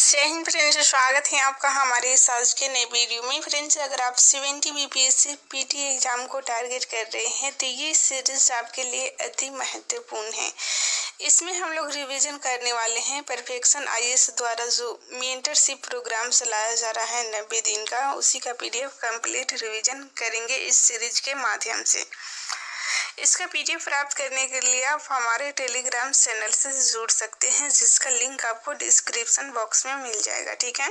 जय हिंद फ्रेंड्स, स्वागत है आपका हमारे इस आज के नए वीडियो में। फ्रेंड्स, अगर आप 70 बीपीएससी पीटी एग्जाम को टारगेट कर रहे हैं तो ये सीरीज आपके लिए अति महत्वपूर्ण है। इसमें हम लोग रिवीजन करने वाले हैं परफेक्शन आईएएस द्वारा जो मेंटरशिप प्रोग्राम चलाया जा रहा है 90 दिन का, उसी का पीडीएफ कंप्लीट रिवीजन करेंगे इस सीरीज के माध्यम से। इसका पीडीएफ प्राप्त करने के लिए आप हमारे टेलीग्राम चैनल से जुड़ सकते हैं, जिसका लिंक आपको डिस्क्रिप्शन बॉक्स में मिल जाएगा। ठीक है,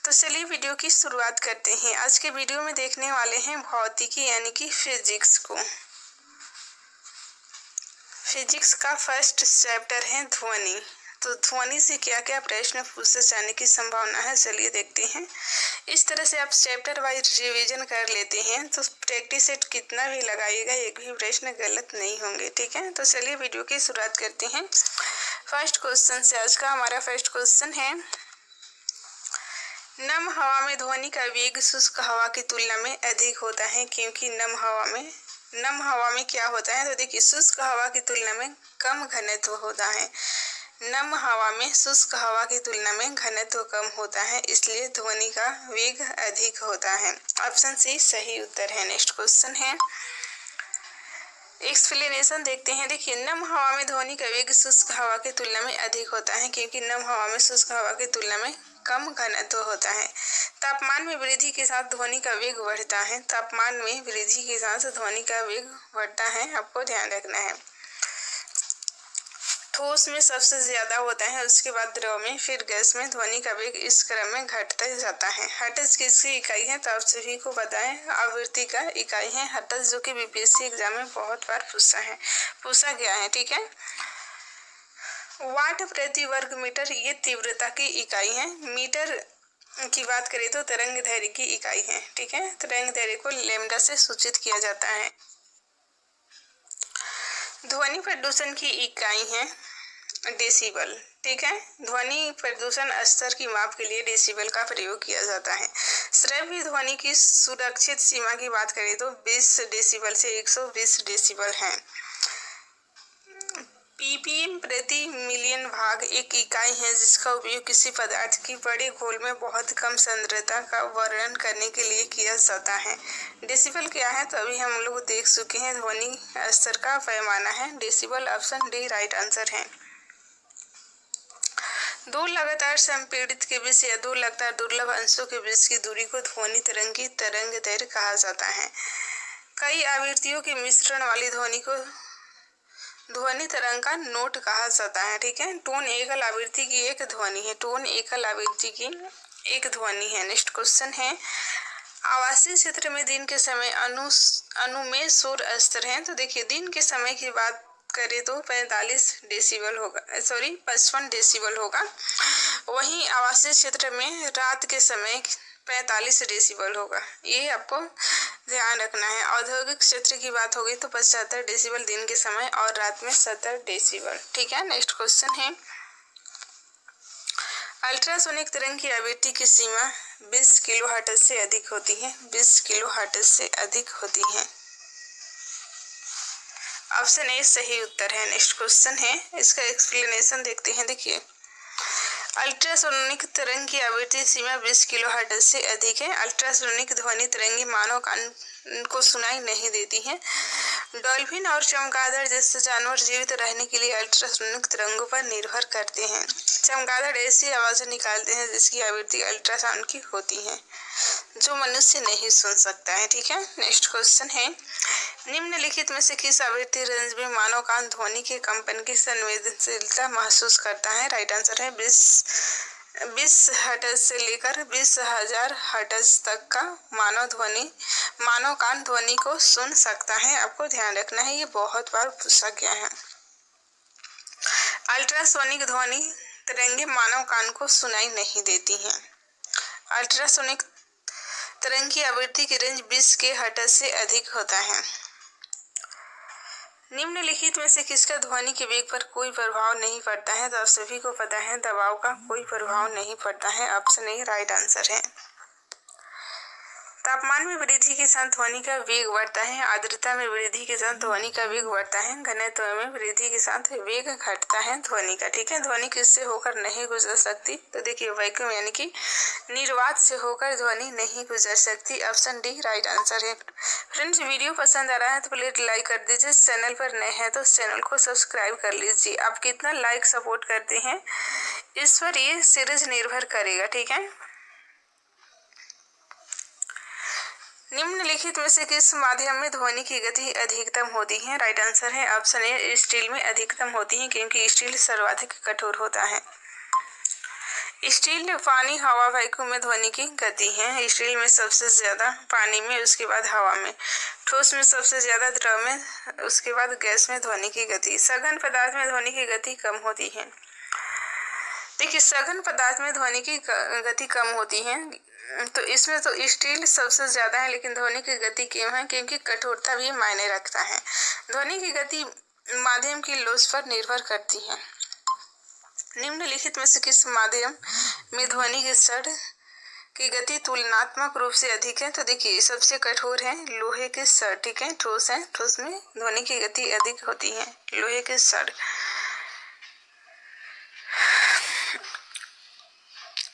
तो चलिए वीडियो की शुरुआत करते हैं। आज के वीडियो में देखने वाले हैं भौतिकी यानी कि फिजिक्स को। फिजिक्स का फर्स्ट चैप्टर है ध्वनि। तो ध्वनि से क्या क्या प्रश्न पूछे जाने की संभावना है, चलिए देखते हैं। इस तरह से आप चैप्टर वाइज रिवीजन कर लेते हैं तो प्रैक्टिस सेट कितना भी लगाइएगा एक भी प्रश्न गलत नहीं होंगे। ठीक है, तो चलिए वीडियो की शुरुआत करते हैं फर्स्ट क्वेश्चन से। आज का हमारा फर्स्ट क्वेश्चन है, नम हवा में ध्वनि का वेग शुष्क हवा की तुलना में अधिक होता है, क्योंकि नम हवा में क्या होता है, तो देखिए शुष्क हवा की तुलना में कम घनत्व होता है। नम हवा में शुष्क हवा की तुलना में घनत्व कम होता है, इसलिए ध्वनि का वेग अधिक होता है। ऑप्शन सी सही उत्तर है। नेक्स्ट क्वेश्चन है, एक्सप्लेनेशन देखते हैं। देखिए, नम हवा में ध्वनि का वेग शुष्क हवा की तुलना में अधिक होता है, क्योंकि नम हवा में शुष्क हवा की तुलना में कम घनत्व होता है। तापमान में वृद्धि के साथ ध्वनि का वेग बढ़ता है। तापमान में वृद्धि के साथ ध्वनि का वेग बढ़ता है, आपको ध्यान रखना है। ठोस में सबसे ज्यादा होता है, उसके बाद द्रव में, फिर गैस में ध्वनि का वेग इस क्रम में घटता जाता है। हर्ट्ज किसकी इकाई है, तो आप सभी को पता है आवृत्ति का इकाई है हर्ट्ज, जो कि बीपीएससी एग्जाम में बहुत बार पूछा गया है। ठीक है, वाट प्रति वर्ग मीटर ये तीव्रता की इकाई है। मीटर की बात करें तो तरंग दैर्घ्य की इकाई है। ठीक है, तरंग दैर्घ्य को लैम्डा से सूचित किया जाता है। ध्वनि प्रदूषण की इकाई है डेसिबल। ठीक है, ध्वनि प्रदूषण स्तर की माप के लिए डेसिबल का प्रयोग किया जाता है। श्रव्य ध्वनि की सुरक्षित सीमा की बात करें तो 20 डेसिबल से 120 डेसिबल है। पीपीएम प्रति मिलियन भाग एक इकाई है जिसका उपयोग किसी पदार्थ की बड़े घोल में बहुत कम सांद्रता का वर्णन करने के लिए किया जाता है। डेसिबल क्या है, तो अभी हम लोग देख चुके हैं, ध्वनि स्तर का पैमाना है decibel. Option D right answer है। दो लगातार संपीड़ित के बीच या दो लगातार दुर्लभ अंशों के बीच की दूरी को ध्वनि तरंग की तरंग दैर्घ्य कहा जाता है। कई आवृत्तियों के मिश्रण वाली ध्वनि को ध्वनि तरंग का नोट कहा जाता है। ठीक है, टोन एकल आवृत्ति की एक ध्वनि है। टोन एकल आवृत्ति की एक ध्वनि है। नेक्स्ट क्वेश्चन है, आवासीय क्षेत्र में दिन के समय अनुमेय शोर स्तर है। तो देखिए, दिन के समय की बात करें तो 55 डेसिबल होगा, 55 डेसिबल होगा। वहीं आवासीय क्षेत्र में रात के समय 45 डेसिबल होगा, ये आपको ध्यान रखना है। औद्योगिक क्षेत्र की बात होगी तो 75 डेसिबल दिन के समय और रात में 70 डेसिबल। ठीक है, नेक्स्ट क्वेश्चन है, अल्ट्रासोनिक तरंग की आवृत्ति की सीमा 20 किलोहर्ट्ज से अधिक होती है। 20 किलोहर्ट्ज से अधिक होती है। ऑप्शन ए सही उत्तर है। नेक्स्ट क्वेश्चन है, इसका एक्सप्लेनेशन देखते हैं। देखिए, अल्ट्रासोनिक तरंग की आवृत्ति सीमा 20 किलोहर्ट्ज से अधिक है। अल्ट्रासोनिक ध्वनि तरंगे मानव कान को सुनाई नहीं देती हैं। डॉल्फिन और चमगादड़ जैसे जानवर जीवित रहने के लिए अल्ट्रासोनिक तरंगों पर निर्भर करते हैं। चमगादड़ ऐसी आवाजें निकालते हैं जिसकी आवृत्ति अल्ट्रासाउंड की होती है, जो मनुष्य नहीं सुन सकता है। ठीक है, नेक्स्ट क्वेश्चन है, निम्नलिखित में से किस आवृत्ति रेंज में मानव कान ध्वनि के कंपन की संवेदनशीलता महसूस करता है? राइट आंसर है 20 हर्ट्ज से लेकर 20,000 हर्ट्ज तक का मानव कान ध्वनि को सुन सकता है। आपको ध्यान रखना है, ये बहुत बार पूछा गया है। अल्ट्रासोनिक ध्वनि तरंगे मानव कान को सुनाई नहीं देती हैं। अल्ट्रासोनिक तरंग की आवृत्ति की रेंज 20 के हर्ट्ज से अधिक होता है। निम्नलिखित में से किसका ध्वनि के वेग पर कोई प्रभाव नहीं पड़ता है? तो आप सभी को पता है दबाव का कोई प्रभाव नहीं पड़ता है। ऑप्शन ए राइट आंसर है। तापमान में वृद्धि के साथ ध्वनि का वेग बढ़ता है, आर्द्रता में वृद्धि के साथ ध्वनि का वेग बढ़ता है, घनत्व में वृद्धि के साथ वेग घटता है ध्वनि का। ठीक है, ध्वनि किससे होकर नहीं गुजर सकती? तो देखिए वैक्यूम यानी कि निर्वात से होकर ध्वनि नहीं गुजर सकती। ऑप्शन डी राइट आंसर है। फ्रेंड्स, वीडियो पसंद आ रहा है तो प्लीज लाइक कर दीजिए, चैनल पर नए हैं तो चैनल को सब्सक्राइब कर लीजिए। आप कितना लाइक सपोर्ट करते हैं इस पर ये सीरीज निर्भर करेगा। ठीक है, निम्नलिखित में से किस माध्यम में ध्वनि की गति अधिकतम होती है? राइट आंसर है ऑप्शन ए स्टील में अधिकतम होती है, क्योंकि स्टील सर्वाधिक कठोर होता है। स्टील, पानी, हवा, वैक्यूम में ध्वनि की गति है। स्टील में सबसे ज्यादा, पानी में, उसके बाद हवा में, ठोस में सबसे ज्यादा, द्रव में, उसके बाद गैस में ध्वनि की गति। सघन पदार्थ में ध्वनि की गति कम होती है। देखिए सघन पदार्थ में ध्वनि की गति कम होती है, तो इसमें तो स्टील सबसे ज्यादा है, लेकिन ध्वनि की गति क्यों है? क्योंकि कठोरता भी मायने रखता है। ध्वनि की गति माध्यम की लोच पर निर्भर करती है। निम्नलिखित में से किस माध्यम में ध्वनि के षड की गति तुलनात्मक रूप से अधिक है? तो देखिए सबसे कठोर है लोहे के षड। ठीक है, ठोस है, ठोस में ध्वनि की गति अधिक होती है, लोहे के षड।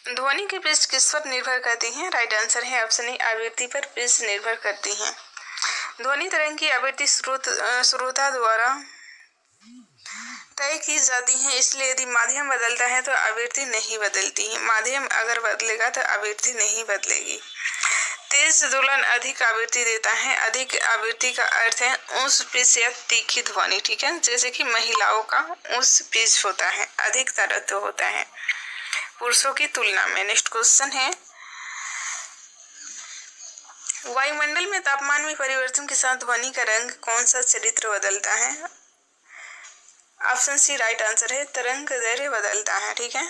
ध्वनि की पिच किस पर निर्भर करती है? राइट आंसर है ऑप्शन ए आवृत्ति पर पिच निर्भर करती है। ध्वनि तरंग की आवृत्ति श्रोता द्वारा तय की जाती है, इसलिए यदि माध्यम बदलता है तो आवृत्ति नहीं बदलती है। माध्यम अगर बदलेगा तो आवृत्ति नहीं बदलेगी। तेज दोलन अधिक आवृत्ति देता है। अधिक आवृत्ति का अर्थ है ऊंच पिच या तीखी ध्वनि। ठीक है, जैसे कि महिलाओं का ऊंच पिच होता है, अधिक तरत्व होता है पुरुषों की तुलना में। नेक्स्ट क्वेश्चन है, वायुमंडल में तापमान में परिवर्तन के साथ ध्वनि का रंग कौन सा चरित्र बदलता है? ऑप्शन सी राइट आंसर है, तरंग दैर्घ्य बदलता है। ठीक है,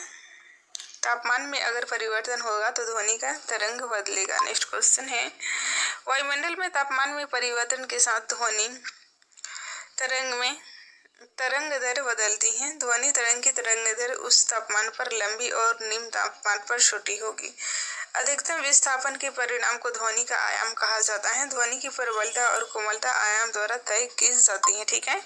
तापमान में अगर परिवर्तन होगा तो ध्वनि का तरंग बदलेगा। नेक्स्ट क्वेश्चन है, वायुमंडल में तापमान में परिवर्तन के साथ ध्वनि तरंग दैर्घ्य बदलती है। ध्वनि तरंग की तरंग दैर्घ्य उस तापमान पर लंबी और निम्न तापमान पर छोटी होगी। अधिकतम विस्थापन के परिणाम को ध्वनि का आयाम कहा जाता है। ध्वनि की प्रबलता और कोमलता आयाम द्वारा तय की जाती है। ठीक है,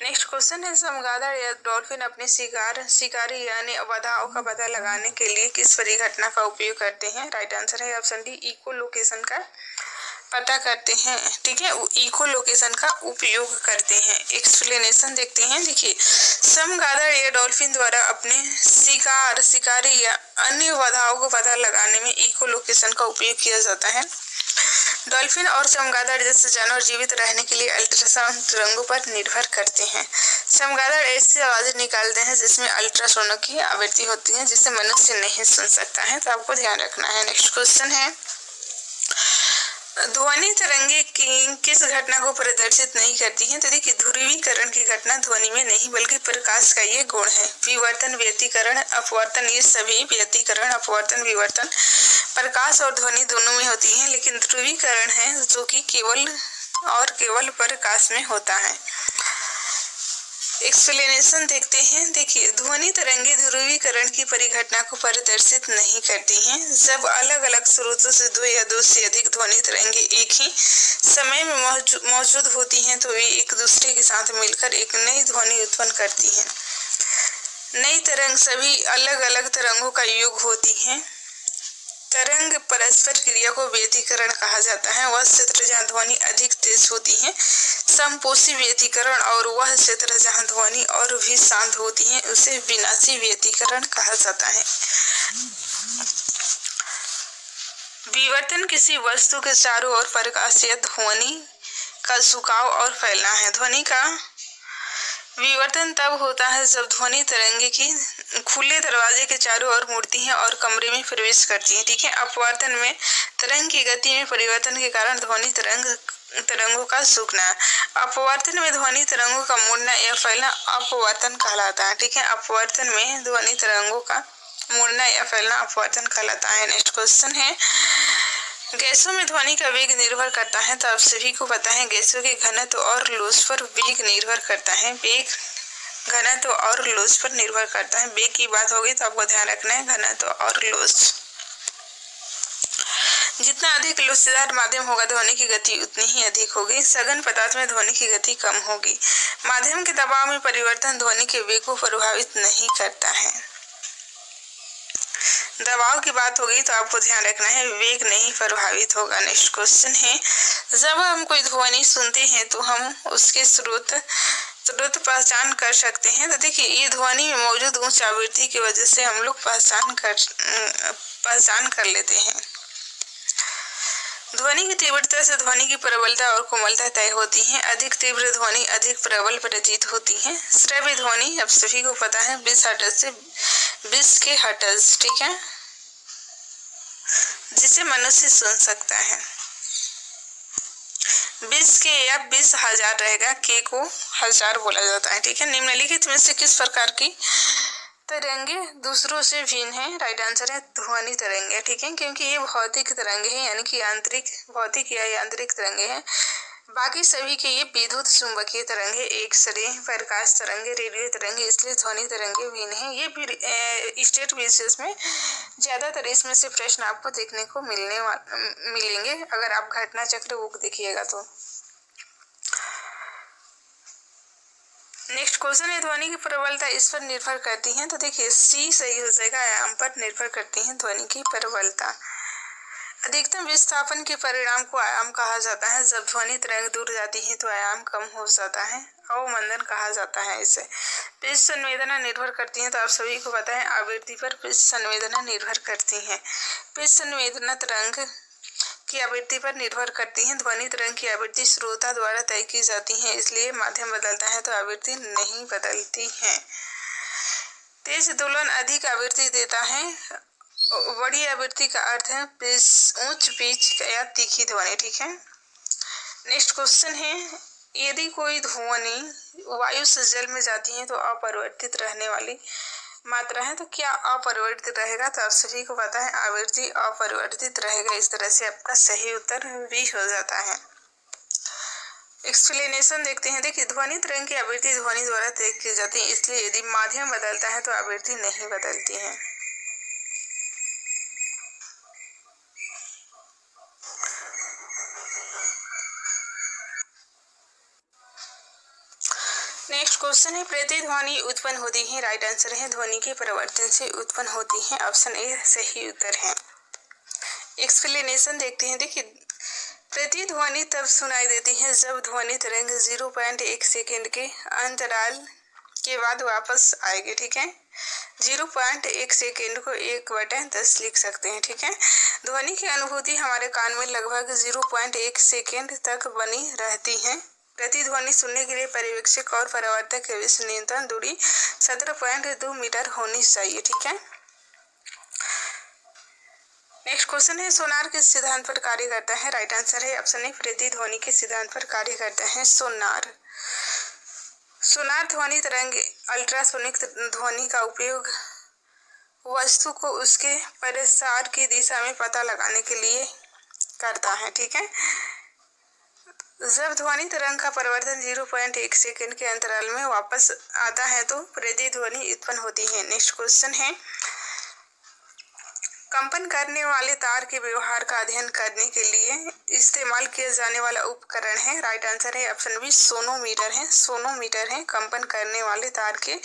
नेक्स्ट क्वेश्चन है, चमगादड़ या डॉल्फिन अपने शिकारी यानी बाधाओं का पता लगाने के लिए किस परिघटना का उपयोग करते हैं? राइट आंसर है ऑप्शन डी इको लोकेशन का पता करते हैं। ठीक है, इको लोकेशन का उपयोग करते हैं। एक्सप्लेनेशन देखते हैं। देखिए चमगादड़ या डॉल्फिन द्वारा अपने शिकारी या अन्य बाधाओं को पता लगाने में इको लोकेशन का उपयोग किया जाता है। डॉल्फिन और चमगादड़ जैसे जानवर जीवित रहने के लिए अल्ट्रासाउंड तरंगों पर निर्भर करते हैं। चमगादड़ ऐसी आवाजें निकालते हैं जिसमें अल्ट्रासाउंड की आवृत्ति होती है, जिसे मनुष्य नहीं सुन सकता है, तो आपको ध्यान रखना है। नेक्स्ट क्वेश्चन है, ध्वनि तरंगे किस घटना को प्रदर्शित नहीं करती हैं? तो देखिए ध्रुवीकरण की घटना ध्वनि में नहीं बल्कि प्रकाश का ये गुण है। विवर्तन, व्यतिकरण, अपवर्तन, ये सभी व्यतिकरण, अपवर्तन, विवर्तन प्रकाश और ध्वनि दोनों में होती है, लेकिन ध्रुवीकरण है जो कि केवल प्रकाश में होता है। एक्सप्लेनेशन देखते हैं। देखिए ध्वनि तरंगे ध्रुवीकरण की परिघटना को प्रदर्शित नहीं करती हैं। जब अलग अलग स्रोतों से दो या दो से अधिक ध्वनि तरंगे एक ही समय में मौजूद होती हैं तो वे एक दूसरे के साथ मिलकर एक नई ध्वनि उत्पन्न करती हैं। नई तरंग सभी अलग अलग तरंगों का योग होती है। तरंग परस्पर क्रिया को व्यतिकरण कहा जाता है। वह क्षेत्र जहाँ ध्वनि अधिक तेज होती है समपोषी व्यतिकरण, और वह क्षेत्र जहाँ ध्वनि और भी शांत होती है उसे विनाशी व्यतिकरण कहा जाता है। विवर्तन किसी वस्तु के चारों ओर प्रकाश या ध्वनि का झुकाव और फैलना है। ध्वनि का विवर्तन तब होता है जब ध्वनि तरंगे की खुले दरवाजे के चारों ओर मुड़ती है और कमरे में प्रवेश करती है। ठीक है, अपवर्तन में तरंग की गति में परिवर्तन के कारण ध्वनि तरंगों का झुकना। अपवर्तन में ध्वनि तरंगों का मुड़ना या फैलना अपवर्तन कहलाता है। ठीक है, अपवर्तन में ध्वनि तरंगों का मुड़ना या फैलना अपवर्तन कहलाता है। नेक्स्ट क्वेश्चन है, गैसों में ध्वनि का वेग निर्भर करता है। तो आप सभी को पता है गैसों के घनत्व और लोच पर वेग निर्भर करता है। वेग घनत्व और लोच पर निर्भर करता है। वेग की बात होगी तो आपको ध्यान रखना है घनत्व और लोच। जितना अधिक लोचदार माध्यम होगा ध्वनि की गति उतनी ही अधिक होगी। सघन पदार्थ में ध्वनि की गति कम होगी। माध्यम के दबाव में परिवर्तन ध्वनि के वेग को प्रभावित नहीं करता है। दबाव की बात होगी तो आपको ध्यान रखना है वेग नहीं प्रभावित होगा। नेक्स्ट क्वेश्चन है, जब हम कोई ध्वनि सुनते हैं तो हम उसके स्रोत पहचान कर सकते हैं। तो देखिए ये ध्वनि में मौजूद उच्च आवृत्ति की वजह से हम लोग पहचान कर लेते हैं। ध्वनि की तीव्रता से ध्वनि की प्रबलता और कोमलता तय होती है। अधिक तीव्र ध्वनि अधिक प्रबल प्रतीत होती है। श्रव्य ध्वनि अब सभी को पता है 20 हर्ट्ज से 20 के हर्ट्ज, ठीक है, जिसे मनुष्य सुन सकता है। 20 के या 20,000 रहेगा, के को 1000 बोला जाता है, ठीक है। निम्नलिखित में से किस प्रकार की तरंगे दूसरों से भिन्न है? राइट आंसर है ध्वनि तरंगे, ठीक है, क्योंकि ये भौतिक तरंगे हैं, यानी कि यांत्रिक भौतिक या यांत्रिक तरंगे हैं। बाकी सभी के ये विद्युत चुंबकीय तरंगे, एक्सरे, प्रकाश तरंगे, रेडियो तरंगे, इसलिए ध्वनि तरंगे भिन्न है। ये भी स्टेट विशेष में ज्यादातर इसमें से प्रश्न आपको देखने को मिलेंगे अगर आप घटना चक्र बुक देखिएगा तो। नेक्स्ट क्वेश्चन है, ध्वनि की प्रबलता इस पर निर्भर करती है। तो देखिए सी सही हो जाएगा, आयाम पर निर्भर करती है ध्वनि की प्रबलता। अधिकतम विस्थापन के परिणाम को आयाम कहा जाता है। जब ध्वनि तरंग दूर जाती है तो आयाम कम हो जाता है, अवमंदन कहा जाता है इसे। पिच संवेदना निर्भर करती है, तो आप सभी को पता है आवृत्ति पर पिच संवेदना निर्भर करती है। पिच संवेदना तरंग की आवृत्ति पर निर्भर करती है। ध्वनि तरंग की आवृत्ति श्रोता द्वारा तय की जाती है, इसलिए माध्यम बदलता है तो आवृत्ति नहीं बदलती है। तेज दोलन अधिक आवृत्ति देता है। बड़ी आवृत्ति का अर्थ है उच्च पिच या तीखी ध्वनि, ठीक है। नेक्स्ट क्वेश्चन है, यदि कोई ध्वनि वायु से जल में जाती है तो अपरिवर्तित रहने वाली मात्रा है, तो क्या अपरिवर्तित रहेगा? तो आप सभी को पता है आवृत्ति अपरिवर्तित रहेगा। इस तरह से आपका सही उत्तर भी हो जाता है। एक्सप्लेनेशन देखते हैं। देखिए ध्वनि तरंग की आवृत्ति ध्वनि द्वारा तय की जाती है, इसलिए यदि माध्यम बदलता है तो आवृत्ति नहीं बदलती है। नेक्स्ट क्वेश्चन है, प्रतिध्वनि उत्पन्न होती है। राइट आंसर है ध्वनि के परिवर्तन से उत्पन्न होती है। ऑप्शन ए सही उत्तर है। एक्सप्लेनेशन देखते हैं। देखिए प्रतिध्वनि तब सुनाई देती है जब ध्वनि तरंग 0.1 सेकेंड के अंतराल के बाद वापस आएगी, ठीक है। 0.1 सेकेंड को 1/10 लिख सकते हैं, ठीक है। ध्वनि की अनुभूति हमारे कान में लगभग 0.1 सेकेंड तक बनी रहती है। प्रतिध्वनि सुनने के लिए पर्यवेक्षक और परावर्तक के बीच न्यूनतम दूरी 17.2 मीटर होनी चाहिए, ठीक है। नेक्स्ट क्वेश्चन है, सोनार किस सिद्धांत पर कार्य करता है? राइट आंसर है ऑप्शन ए प्रतिध्वनि के सिद्धांत पर कार्य करता है सोनार। सोनार ध्वनि तरंग अल्ट्रासोनिक ध्वनि का उपयोग वस्तु को उसके प्रसार की दिशा में पता लगाने के लिए करता है, ठीक है। जब ध्वनि तरंग का परिवर्तन 0.1 सेकेंड के अंतराल में वापस आता है तो प्रतिध्वनि उत्पन्न होती है। नेक्स्ट क्वेश्चन है, कंपन करने वाले तार के व्यवहार का अध्ययन करने के लिए इस्तेमाल किया जाने वाला उपकरण है। राइट आंसर है ऑप्शन बी सोनोमीटर है। सोनोमीटर है कंपन करने वाले तार के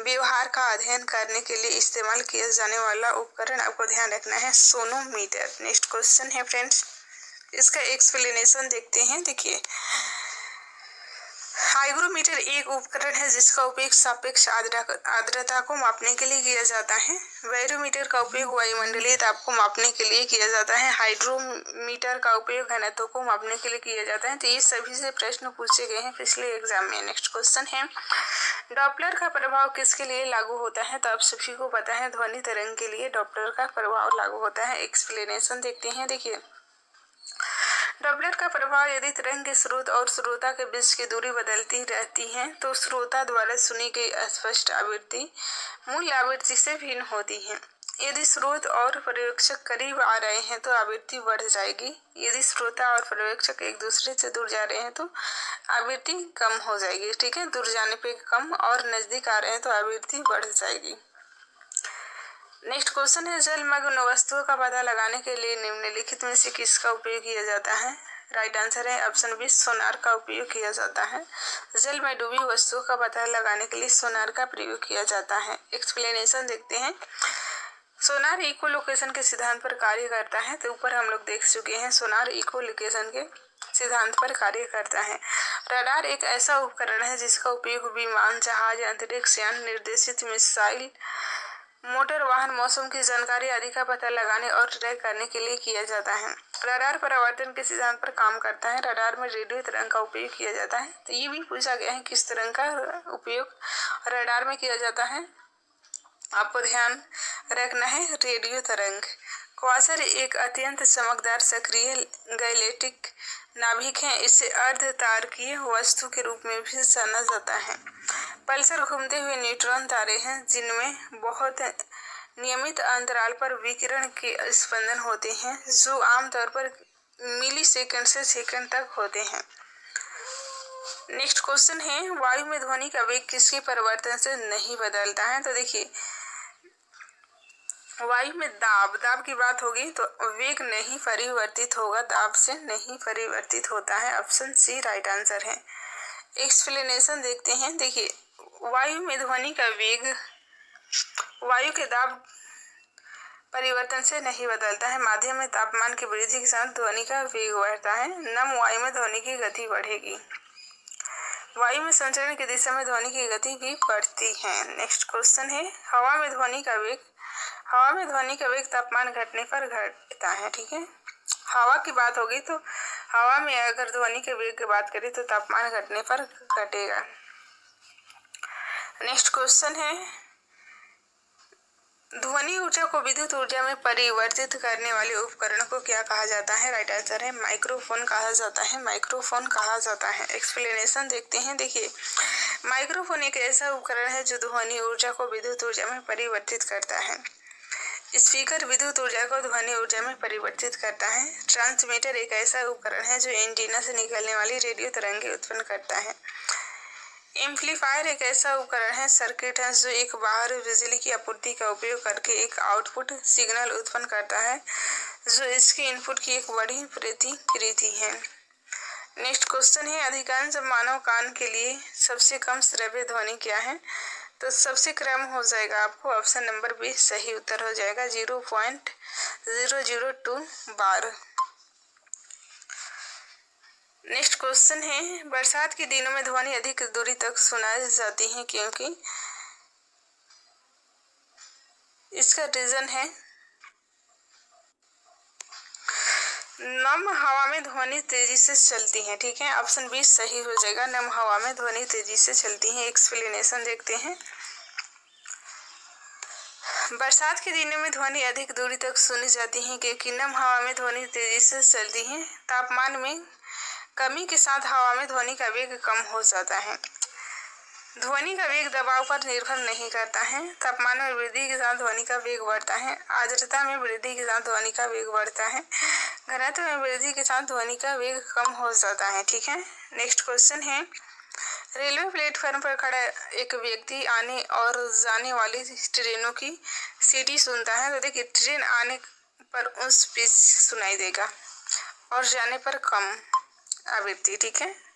व्यवहार का अध्ययन करने के लिए इस्तेमाल किया जाने वाला उपकरण, आपको ध्यान रखना है सोनोमीटर। नेक्स्ट क्वेश्चन है फ्रेंड्स, इसका एक्सप्लेनेशन देखते हैं। देखिए हाइग्रोमीटर एक उपकरण है जिसका उपयोग सापेक्ष आर्द्रता को मापने के लिए किया जाता है। बैरोमीटर का उपयोग वायुमंडलीय ताप को मापने के लिए किया जाता है। हाइड्रोमीटर का उपयोग घनत्व को मापने के लिए किया जाता है। तो ये सभी से प्रश्न पूछे गए हैं पिछले एग्जाम में। नेक्स्ट क्वेश्चन है, डॉपलर का प्रभाव किसके लिए लागू होता है? तो आप सभी को पता है ध्वनि तरंग के लिए डॉपलर का प्रभाव लागू होता है। एक्सप्लेनेशन देखते हैं। देखिए डॉपलर का प्रभाव, यदि तरंग के स्रोत और श्रोता के बीच की दूरी बदलती रहती है तो श्रोता द्वारा सुनी गई अस्पष्ट आवृत्ति मूल आवृत्ति से भिन्न होती है। यदि स्रोत और पर्यवेक्षक करीब आ रहे हैं तो आवृत्ति बढ़ जाएगी। यदि श्रोता और पर्यवेक्षक एक दूसरे से दूर जा रहे हैं तो आवृत्ति कम हो जाएगी, ठीक है। दूर जाने पे कम और नजदीक आ रहे हैं तो आवृत्ति बढ़ जाएगी। नेक्स्ट क्वेश्चन है, जलमग्न वस्तुओं का पता लगाने के लिए निम्नलिखित में से किसका उपयोग किया जाता है? राइट आंसर है ऑप्शन बी, सोनार का उपयोग किया जाता है। जल में डूबी वस्तुओं का पता लगाने के लिए सोनार का प्रयोग किया जाता है। एक्सप्लेनेशन देखते हैं। सोनार इको लोकेशन के सिद्धांत पर कार्य करता है। तो ऊपर हम लोग देख चुके हैं सोनार इको लोकेशन के सिद्धांत पर कार्य करता है। रडार एक ऐसा उपकरण है जिसका उपयोग विमान, जहाज, अंतरिक्ष यान, निर्देशित मिसाइल, मोटर वाहन, मौसम की जानकारी आदि का पता लगाने और ट्रैक करने के लिए किया जाता है। रडार परावर्तन के सिद्धांत पर काम करता है। रडार में रेडियो तरंग का उपयोग किया जाता है। तो ये भी पूछा गया है किस तरंग का उपयोग रडार में किया जाता है। आपको ध्यान रखना है रेडियो तरंग। क्वासर एक अत्यंत चमकदार सक्रिय गैलेक्टिक नाभिक है। इसे अर्ध तारकीय वस्तु के रूप में भी जाना जाता है। पल्सर घूमते हुए न्यूट्रॉन तारे हैं जिनमें बहुत नियमित अंतराल पर विकिरण के स्पंदन होते हैं, जो आमतौर पर मिलीसेकंड से सेकंड तक होते हैं। नेक्स्ट क्वेश्चन है, वायु में ध्वनि का वेग किसके परिवर्तन से नहीं बदलता है? तो देखिए, वायु में दाब की बात होगी तो वेग नहीं परिवर्तित होगा, दाब से नहीं परिवर्तित होता है। ऑप्शन सी राइट आंसर है। एक्सप्लेनेशन देखते हैं। देखिए, वायु में ध्वनि का वेग वायु के दाब परिवर्तन से नहीं बदलता है। माध्यम में तापमान की वृद्धि के साथ ध्वनि का वेग बढ़ता है। नम वायु में ध्वनि की गति बढ़ेगी। वायु में संचरण की दिशा में ध्वनि की गति भी बढ़ती है। नेक्स्ट क्वेश्चन है, हवा में ध्वनि का वेग तापमान घटने पर घटता है। ठीक है, हवा की बात होगी तो हवा में अगर ध्वनि के वेग की बात करें तो तापमान घटने पर घटेगा। नेक्स्ट क्वेश्चन है, ध्वनि ऊर्जा को विद्युत ऊर्जा में परिवर्तित करने वाले उपकरण को क्या कहा जाता है? राइट आंसर है माइक्रोफोन कहा जाता है। माइक्रोफोन कहा जाता है। एक्सप्लेनेशन देखते हैं। देखिए, माइक्रोफोन एक ऐसा उपकरण है जो ध्वनि ऊर्जा को विद्युत ऊर्जा में परिवर्तित करता है। स्पीकर विद्युत ऊर्जा को ध्वनि ऊर्जा में परिवर्तित करता है। ट्रांसमीटर एक ऐसा उपकरण है जो एंटीना से निकलने वाली रेडियो तरंगें उत्पन्न करता है। एम्पलीफायर एक ऐसा उपकरण है, सर्किट है, जो एक बाहरी बिजली की आपूर्ति का उपयोग करके एक आउटपुट सिग्नल उत्पन्न करता है, जो इसके इनपुट की एक बड़ी प्रतिकृति है। नेक्स्ट क्वेश्चन है, अधिकांश मानव कान के लिए सबसे कम श्रव्य ध्वनि क्या है? तो सबसे कम हो जाएगा आपको ऑप्शन नंबर बी सही उत्तर हो जाएगा 0.002 बार। नेक्स्ट क्वेश्चन है, बरसात के दिनों में ध्वनि अधिक दूरी तक सुनाई जाती है क्योंकि इसका रीजन है नम हवा में ध्वनि तेजी से चलती है। ठीक है, ऑप्शन बी सही हो जाएगा, नम हवा में ध्वनि तेजी से चलती है। एक्सप्लेनेशन देखते हैं। बरसात के दिनों में ध्वनि अधिक दूरी तक सुनी जाती है क्योंकि नम हवा में ध्वनि तेजी से चलती है। तापमान में कमी के साथ हवा में ध्वनि का वेग कम हो जाता है। ध्वनि का वेग दबाव पर निर्भर नहीं करता है। तापमान में वृद्धि के साथ ध्वनि का वेग बढ़ता है। आर्द्रता में वृद्धि के साथ ध्वनि का वेग बढ़ता है। घनत्व में वृद्धि के साथ ध्वनि का वेग कम हो जाता है। ठीक है, नेक्स्ट क्वेश्चन है, रेलवे प्लेटफॉर्म पर खड़ा एक व्यक्ति आने और जाने वाली ट्रेनों की सीटी सुनता है। तो देखिए, ट्रेन आने पर उस पिच सुनाई देगा और जाने पर कम आवृत्ति। ठीक है,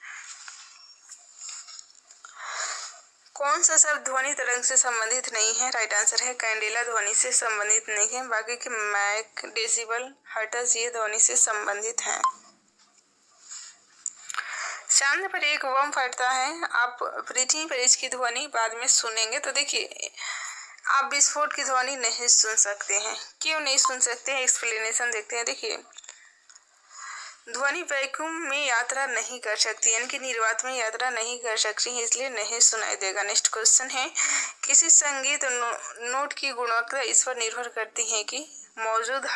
कौन सा शब्द ध्वनि तरंग से संबंधित नहीं है? राइट आंसर है कैंडेला ध्वनि से संबंधित नहीं है। बाकी के मैक, डेसिबल, हर्ट्ज ये ध्वनि से संबंधित हैं। चांद पर एक बम फटता है, आप पृथ्वी पर इसकी ध्वनि बाद में सुनेंगे। तो देखिए, आप विस्फोट की ध्वनि नहीं सुन सकते हैं। क्यों नहीं सुन सकते हैं? एक्सप्लेनेशन देखते हैं। देखिए, ध्वनि वैक्यूम में यात्रा नहीं कर सकती, यानी कि निर्वात में यात्रा नहीं कर सकती है, इसलिए नहीं सुनाई देगा। नेक्स्ट क्वेश्चन है, किसी संगीत नोट की गुणवत्ता इस पर निर्भर करती है कि मौजूद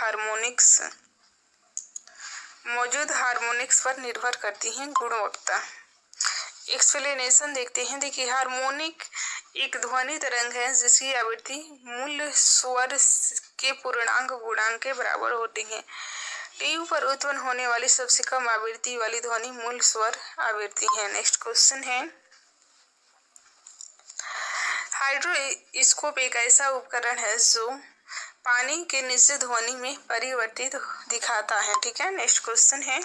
हार्मोनिक्स पर निर्भर करती है गुणवत्ता। एक्सप्लेनेशन देखते हैं। देखिए, हार्मोनिक एक ध्वनि तरंग है जिसकी आवृत्ति मूल स्वर के पूर्णांक गुणांक के बराबर होती है। टीयू पर उत्पन्न होने वाली सबसे कम आवृत्ति वाली ध्वनि मूल स्वर आवृत्ति है। नेक्स्ट क्वेश्चन है, हाइड्रोस्कोप एक ऐसा उपकरण है जो पानी के नीचे ध्वनि में परिवर्तित दिखाता है। ठीक है, नेक्स्ट क्वेश्चन है,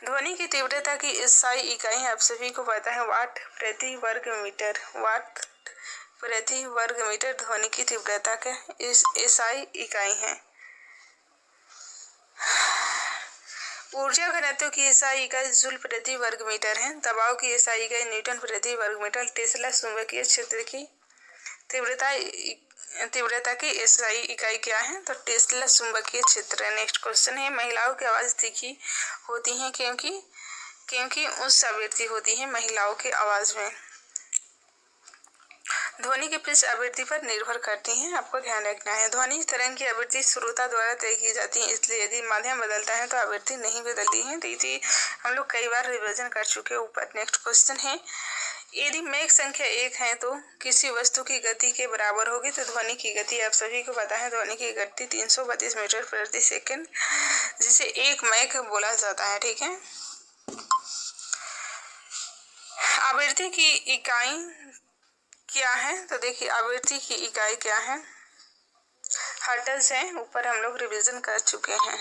ध्वनि की तीव्रता की SI इकाई आप सभी को पता है वाट प्रति वर्ग मीटर। वाट प्रति वर्ग मीटर ध्वनि की तीव्रता का SI इकाई है। ऊर्जा घनत्व की SI इकाई जूल प्रति वर्ग मीटर है। दबाव की SI इकाई न्यूटन प्रति वर्ग मीटर। टेस्ला चुंबकीय क्षेत्र की तीव्रता की SI इकाई क्या है? तो टेस्ला चुंबकीय क्षेत्र है। नेक्स्ट क्वेश्चन है, महिलाओं की आवाज तीखी होती है क्योंकि उच्च आवृत्ति होती है महिलाओं की आवाज में। ध्वनि की पिच आवृत्ति पर निर्भर करती है, आपको ध्यान रखना है। ध्वनि तरंग की आवृत्ति श्रोता द्वारा तय की जाती है, इसलिए यदि माध्यम बदलता है तो आवृत्ति नहीं बदलती है। तो इसे हम लोग कई बार रिवीजन कर चुके ऊपर। नेक्स्ट क्वेश्चन है, यदि मैक संख्या 1 है तो किसी वस्तु की गति के बराबर होगी। तो ध्वनि की गति आप सभी को पता है, ध्वनि की गति 332 मीटर प्रति सेकंड, जिसे 1 मैक बोला जाता है। ठीक है, आवृत्ति की इकाई क्या है? तो देखिए, आवृत्ति की इकाई क्या है? हर्ट्ज है। ऊपर हम लोग रिवीजन कर चुके हैं।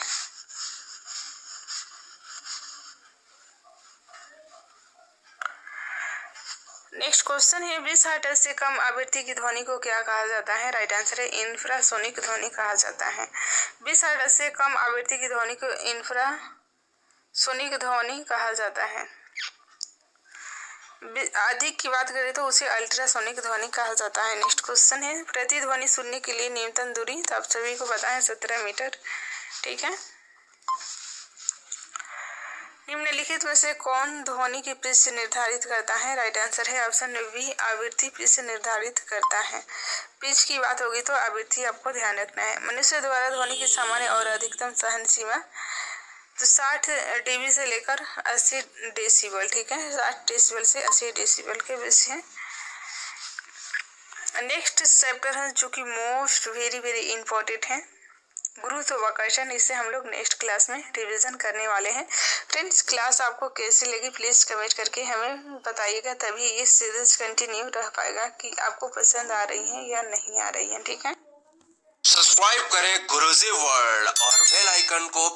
नेक्स्ट क्वेश्चन है, 20 हर्ट्ज से कम आवृत्ति की ध्वनि को क्या कहा जाता है? राइट आंसर है इंफ्रासोनिक ध्वनि कहा जाता है। 20 हर्ट्ज से कम आवृत्ति की ध्वनि को इंफ्रासोनिक ध्वनि कहा जाता है। अधिक की बात करें तो उसे अल्ट्रासोनिक ध्वनि कहा जाता है। नेक्स्ट क्वेश्चन है, प्रतिध्वनि सुनने के लिए न्यूनतम दूरी, तो आप सभी को पता है 17 मीटर। ठीक है, निम्नलिखित में से कौन ध्वनि की पिच निर्धारित करता है? राइट आंसर है ऑप्शन बी, आवृत्ति पिच निर्धारित करता है। पिच की बात होगी तो आवृत्ति आपको ध्यान रखना है। मनुष्य द्वारा ध्वनि की सामान्य और अधिकतम सहन सीमा तो 60 dB से लेकर 80 डेसिबल। ठीक है, 60 डेसिबल से 80 डेसिबल के बीच है। नेक्स्ट चैप्टर है जो कि मोस्ट वेरी इंपॉर्टेंट है, गुरुत्वाकर्षण। इसे हम लोग नेक्स्ट क्लास में रिवीजन करने वाले हैं। फ्रेंड्स, क्लास आपको कैसी लगी प्लीज कमेंट करके हमें बताइएगा, तभी ये सीरीज कंटिन्यू रह पाएगा कि आपको पसंद आ रही है या नहीं आ रही है। ठीक है, सब्सक्राइब करें गुरुजी वर्ल्ड और बेल आइकन को